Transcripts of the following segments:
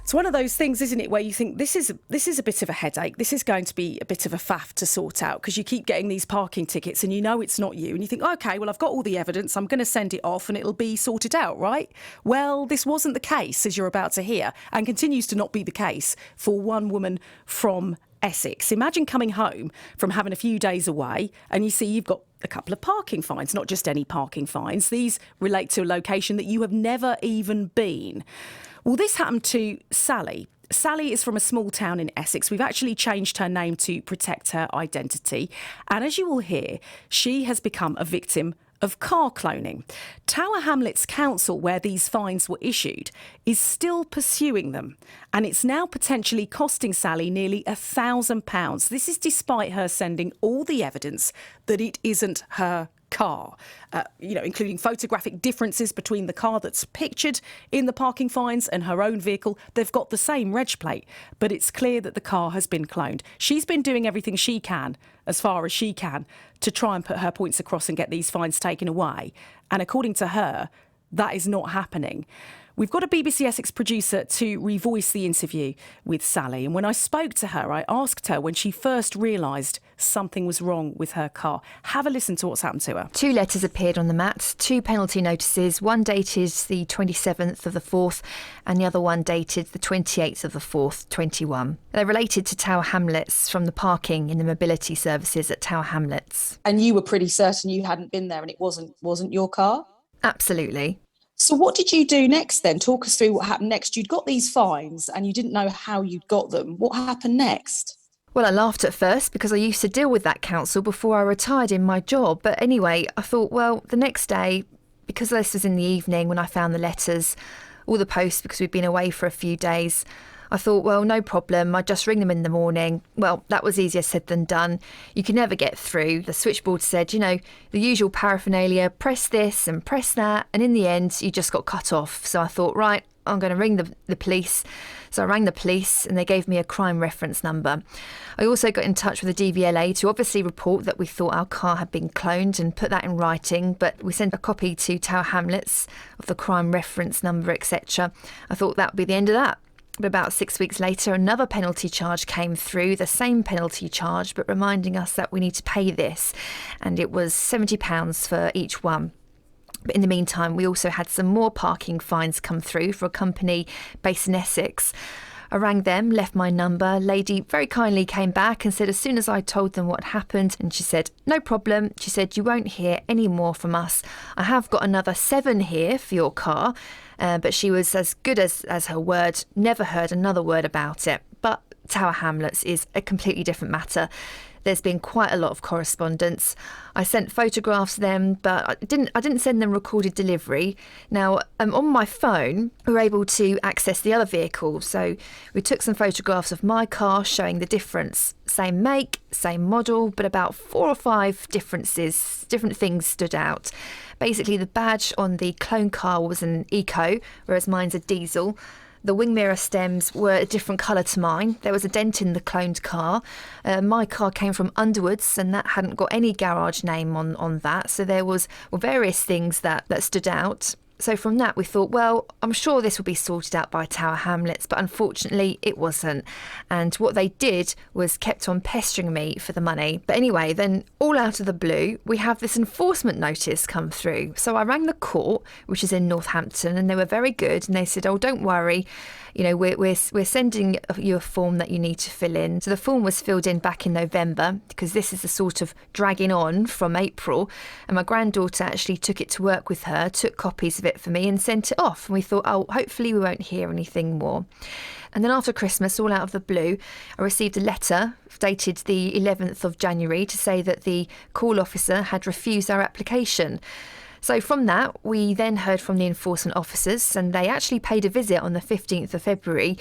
It's one of those things, isn't it, where you think this is a bit of a headache. This is going to be a bit of a faff to sort out because you keep getting these parking tickets and you know it's not you. And you think, OK, well, I've got all the evidence. I'm going to send it off and it'll be sorted out, right? Well, this wasn't the case, as you're about to hear, and continues to not be the case for one woman from Essex. Imagine coming home from having a few days away and you see you've got a couple of parking fines, not just any parking fines. These relate to a location that you have never even been. Well, this happened to Sally. Sally is from a small town in Essex. We've actually changed her name to protect her identity. And as you will hear, she has become a victim of car cloning. Tower Hamlets Council, where these fines were issued, is still pursuing them. And it's now potentially costing Sally nearly £1,000. This is despite her sending all the evidence that it isn't her car, including photographic differences between the car that's pictured in the parking fines and her own vehicle. They've got the same reg plate, but it's clear that the car has been cloned. She's been doing everything she can, as far as she can, to try and put her points across and get these fines taken away. And according to her, that is not happening. We've got a BBC Essex producer to revoice the interview with Sally. And when I spoke to her, I asked her when she first realised something was wrong with her car. Have a listen to what's happened to her. 2 letters appeared on the mat, 2 penalty notices, one dated the 27th of the 4th and the other one dated the 28th of the 4th, 21. They're related to Tower Hamlets from the parking in the mobility services at Tower Hamlets. And you were pretty certain you hadn't been there and it wasn't your car? Absolutely. So what did you do next then? Talk us through what happened next. You'd got these fines and you didn't know how you'd got them. What happened next? Well, I laughed at first because I used to deal with that council before I retired in my job. But anyway, I thought, well, the next day, because this was in the evening when I found the letters, all the posts, because we'd been away for a few days, I thought, well, no problem. I'd just ring them in the morning. Well, that was easier said than done. You can never get through. The switchboard said, the usual paraphernalia, press this and press that. And in the end, you just got cut off. So I thought, right, I'm going to ring the police. So I rang the police and they gave me a crime reference number. I also got in touch with the DVLA to obviously report that we thought our car had been cloned and put that in writing, but we sent a copy to Tower Hamlets of the crime reference number, etc. I thought that would be the end of that. But about 6 weeks later, another penalty charge came through, the same penalty charge, but reminding us that we need to pay this. And it was £70 for each one. But in the meantime, we also had some more parking fines come through for a company based in Essex. I rang them, left my number. Lady very kindly came back and said as soon as I told them what happened, and she said, no problem. She said, you won't hear any more from us. I have got another 7 here for your car. But she was as good as her word, never heard another word about it. But Tower Hamlets is a completely different matter. There's been quite a lot of correspondence. I sent photographs to them, but I didn't send them recorded delivery. Now, on my phone, we were able to access the other vehicle. So we took some photographs of my car showing the difference. Same make, same model, but about 4 or 5 different things stood out. Basically, the badge on the clone car was an eco, whereas mine's a diesel. The wing mirror stems were a different colour to mine. There was a dent in the cloned car. My car came from Underwoods and that hadn't got any garage name on that. So there was various things that stood out. So from that we thought, well, I'm sure this will be sorted out by Tower Hamlets, but unfortunately it wasn't. And what they did was kept on pestering me for the money. But anyway, then all out of the blue, we have this enforcement notice come through. So I rang the court, which is in Northampton, and they were very good. And they said, oh, don't worry. We're sending you a form that you need to fill in. So the form was filled in back in November because this is the sort of dragging on from April. And my granddaughter actually took it to work with her, took copies of it for me and sent it off. And we thought, oh, hopefully we won't hear anything more. And then after Christmas, all out of the blue, I received a letter dated the 11th of January to say that the call officer had refused our application. So from that, we then heard from the enforcement officers, and they actually paid a visit on the 15th of February.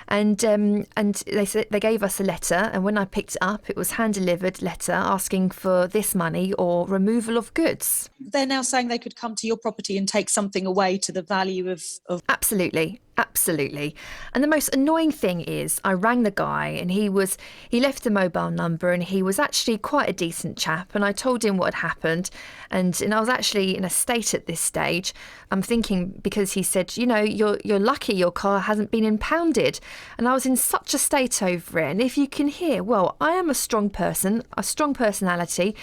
And they said they gave us a letter, and when I picked it up, it was hand-delivered letter asking for this money or removal of goods. They're now saying they could come to your property and take something away to the value of... Absolutely. Absolutely. And the most annoying thing is I rang the guy and he left a mobile number and he was actually quite a decent chap, and I told him what had happened, and I was actually in a state at this stage. I'm thinking, because he said, you're lucky your car hasn't been impounded, and I was in such a state over it. And if you can hear, well, I am a strong person, a strong personality.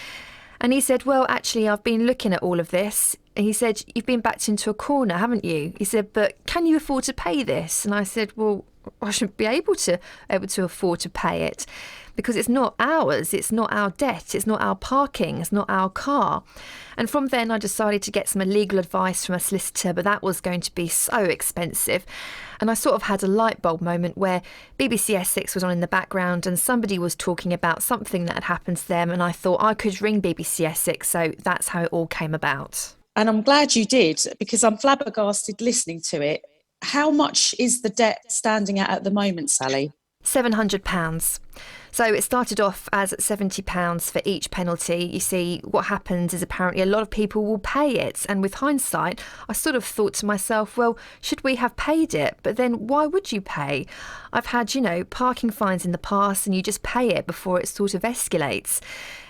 And he said, well, actually, I've been looking at all of this. And he said, you've been backed into a corner, haven't you? He said, but can you afford to pay this? And I said, well, I shouldn't be able to afford to pay it, because it's not ours, it's not our debt, it's not our parking, it's not our car. And from then I decided to get some legal advice from a solicitor, but that was going to be so expensive. And I sort of had a light bulb moment where BBC Essex was on in the background and somebody was talking about something that had happened to them, and I thought I could ring BBC Essex, so that's how it all came about. And I'm glad you did, because I'm flabbergasted listening to it. How much is the debt standing at the moment, Sally? £700. So it started off as £70 for each penalty. You see, what happens is apparently a lot of people will pay it. And with hindsight, I sort of thought to myself, well, should we have paid it? But then why would you pay? I've had, parking fines in the past, and you just pay it before it sort of escalates.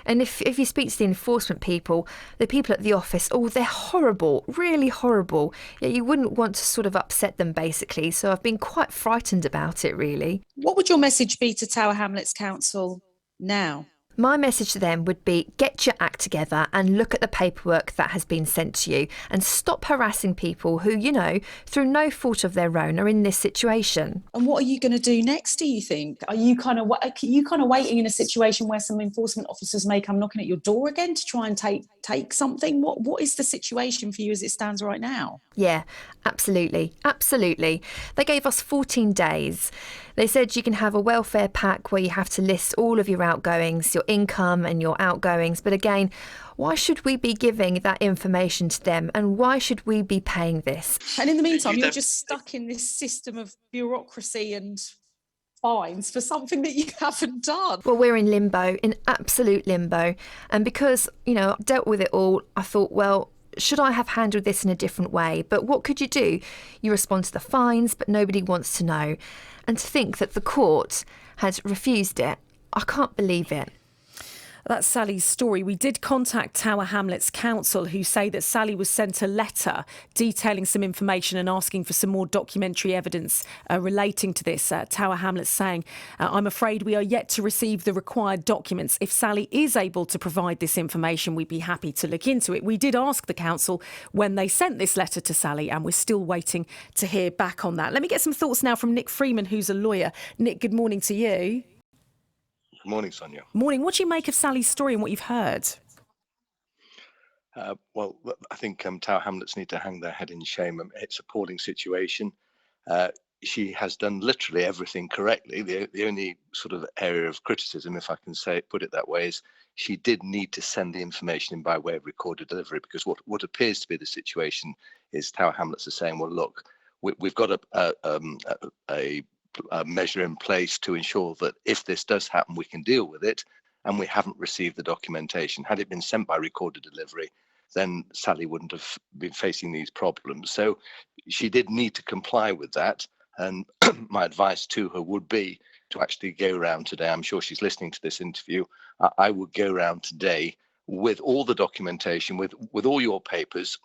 And if you speak to the enforcement people, the people at the office, they're horrible, really horrible. Yeah, you wouldn't want to sort of upset them, basically. So I've been quite frightened about it, really. What would your message be to Tower Hamlets Council now? My message to them would be, get your act together and look at the paperwork that has been sent to you, and stop harassing people who, through no fault of their own, are in this situation. And what are you going to do next, do you think? Are you kind of waiting in a situation where some enforcement officers may come knocking at your door again to try and take something? What is the situation for you as it stands right now? Yeah, absolutely. Absolutely. They gave us 14 days. They said you can have a welfare pack where you have to list all of your outgoings, your income and your outgoings. But again, why should we be giving that information to them, and why should we be paying this? And in the meantime, you're just stuck in this system of bureaucracy and fines for something that you haven't done. Well, we're in limbo, in absolute limbo. And because, I dealt with it all, I thought, well, should I have handled this in a different way? But what could you do? You respond to the fines, but nobody wants to know. And to think that the court had refused it, I can't believe it. That's Sally's story. We did contact Tower Hamlets Council, who say that Sally was sent a letter detailing some information and asking for some more documentary evidence relating to this. Tower Hamlets saying, I'm afraid we are yet to receive the required documents. If Sally is able to provide this information, we'd be happy to look into it. We did ask the council when they sent this letter to Sally, and we're still waiting to hear back on that. Let me get some thoughts now from Nick Freeman, who's a lawyer. Nick, good morning to you. Good morning, Sonia. Morning. What do you make of Sally's story and what you've heard? Well, I think Tower Hamlets need to hang their head in shame. It's an appalling situation. She has done literally everything correctly. The only sort of area of criticism, if I can put it that way, is she did need to send the information in by way of recorded delivery, because what appears to be the situation is Tower Hamlets are saying, well, look, we've got a measure in place to ensure that if this does happen, we can deal with it, and we haven't received the documentation. Had it been sent by recorded delivery, then Sally wouldn't have been facing these problems. So she did need to comply with that, and my advice to her would be to actually go around today. I'm sure she's listening to this interview. I would go around today with all the documentation, with all your papers,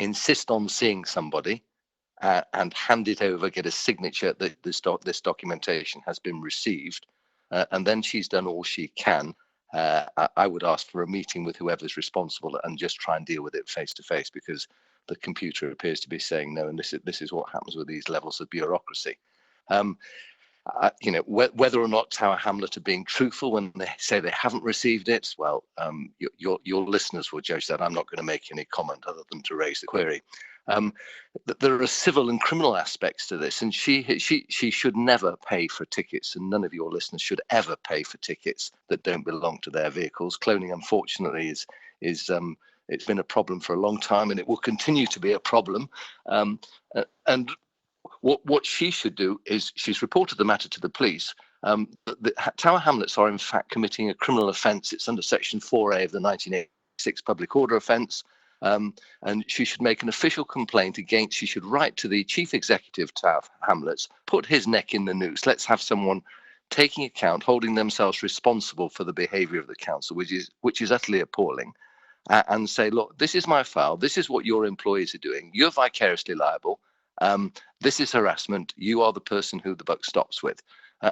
insist on seeing somebody, and hand it over, get a signature that this documentation has been received, and then she's done all she can. I would ask for a meeting with whoever's responsible and just try and deal with it face to face, because the computer appears to be saying no, and this is what happens with these levels of bureaucracy. Whether or not Tower Hamlet are being truthful when they say they haven't received it, well, your listeners will judge that. I'm not going to make any comment other than to raise the query. There are civil and criminal aspects to this, and she should never pay for tickets, and none of your listeners should ever pay for tickets that don't belong to their vehicles. Cloning, unfortunately, is it's been a problem for a long time, and it will continue to be a problem. And what she should do is, she's reported the matter to the police. The Tower Hamlets are in fact committing a criminal offence. It's under Section 4A of the 1986 Public Order Offence. And she should make an official complaint against, she should write to the chief executive, Tav Hamlets, put his neck in the noose. Let's have someone taking account, holding themselves responsible for the behaviour of the council, which is utterly appalling, and say, look, this is my file. This is what your employees are doing. You're vicariously liable. This is harassment. You are the person who the buck stops with.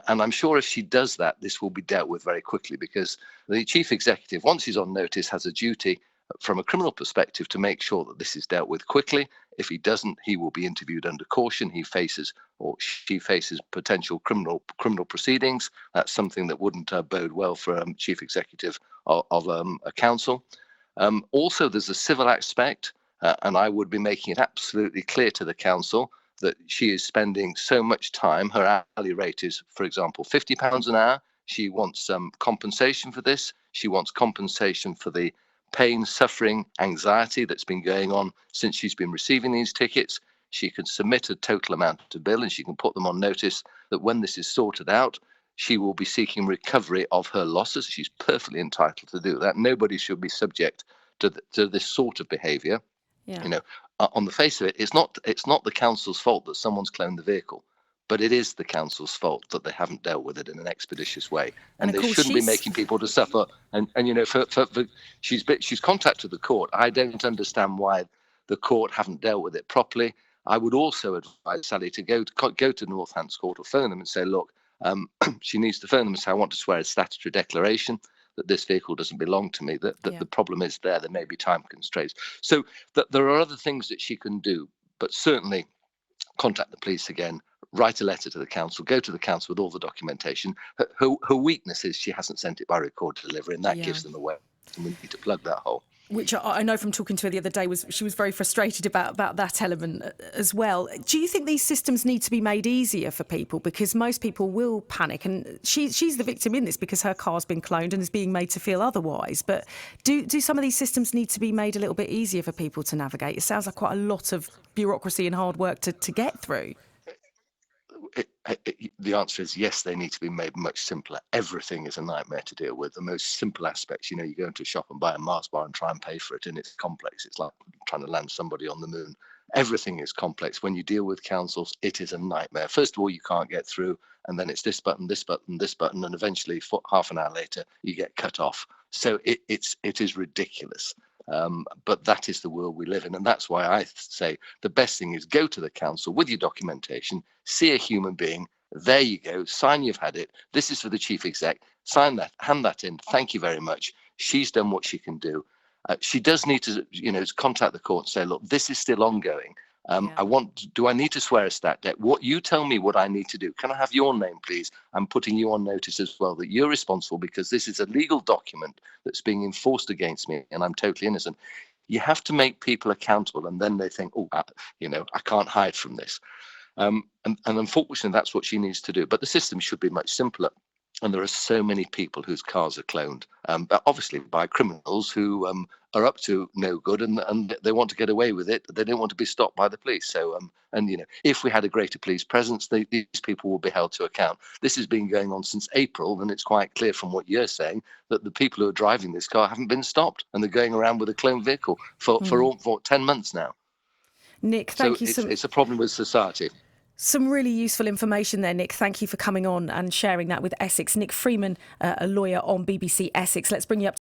And I'm sure if she does that, this will be dealt with very quickly, because the chief executive, once he's on notice, has a duty from a criminal perspective to make sure that this is dealt with quickly. If he doesn't, he will be interviewed under caution. He faces, or she faces, potential criminal proceedings. That's something that wouldn't bode well for a chief executive of a council. Also, there's a civil aspect, and I would be making it absolutely clear to the council that she is spending so much time. Her hourly rate is, for example, £50 an hour. She wants some compensation for this. She wants compensation for the pain, suffering, anxiety that's been going on since she's been receiving these tickets. She can submit a total amount to bill, and she can put them on notice that when this is sorted out, she will be seeking recovery of her losses. She's perfectly entitled to do that. Nobody should be subject to this sort of behaviour. Yeah. You know, on the face of it, it's not the council's fault that someone's cloned the vehicle, but it is the council's fault that they haven't dealt with it in an expeditious way, and of they course shouldn't be making people to suffer. And you know, for she's contacted the court. I don't understand why the court haven't dealt with it properly. I would also advise Sally to go to Northants Court or phone them and say, look, she needs to phone them and say, I want to swear a statutory declaration that this vehicle doesn't belong to me, that the problem is there may be time constraints. So that there are other things that she can do, but certainly contact the police again, write a letter to the council, go to the council with all the documentation. Her weakness is she hasn't sent it by record delivery, and that gives them away. And we need to plug that hole. Which I know from talking to her the other day, she was very frustrated about that element as well. Do you think these systems need to be made easier for people? Because most people will panic, and she's the victim in this because her car's been cloned and is being made to feel otherwise. But do some of these systems need to be made a little bit easier for people to navigate? It sounds like quite a lot of bureaucracy and hard work to get through. The answer is yes, they need to be made much simpler. Everything is a nightmare to deal with. The most simple aspects, you know, you go into a shop and buy a Mars bar and try and pay for it, and it's complex. It's like trying to land somebody on the moon. Everything is complex. When you deal with councils, it is a nightmare. First of all, you can't get through, and then it's this button, this button, this button, and eventually half an hour later, you get cut off. So it is ridiculous. But that is the world we live in, and that's why I say the best thing is go to the council with your documentation, see a human being. There you go, sign you've had it. This is for the chief exec. Sign that, hand that in. Thank you very much. She's done what she can do. She does need to, contact the court and say, look, this is still ongoing. Do I need to swear a stat debt? What you tell me what I need to do. Can I have your name, please? I'm putting you on notice as well that you're responsible because this is a legal document that's being enforced against me and I'm totally innocent. You have to make people accountable, and then they think, I can't hide from this. And unfortunately, that's what she needs to do. But the system should be much simpler. And there are so many people whose cars are cloned, but obviously by criminals who are up to no good, and they want to get away with it. They don't want to be stopped by the police. So, if we had a greater police presence, these people will be held to account. This has been going on since April, and it's quite clear from what you're saying that the people who are driving this car haven't been stopped, and they're going around with a cloned vehicle for 10 months now. Nick, thank you. It's a problem with society. Some really useful information there, Nick. Thank you for coming on and sharing that with Essex. Nick Freeman, a lawyer on BBC Essex. Let's bring you up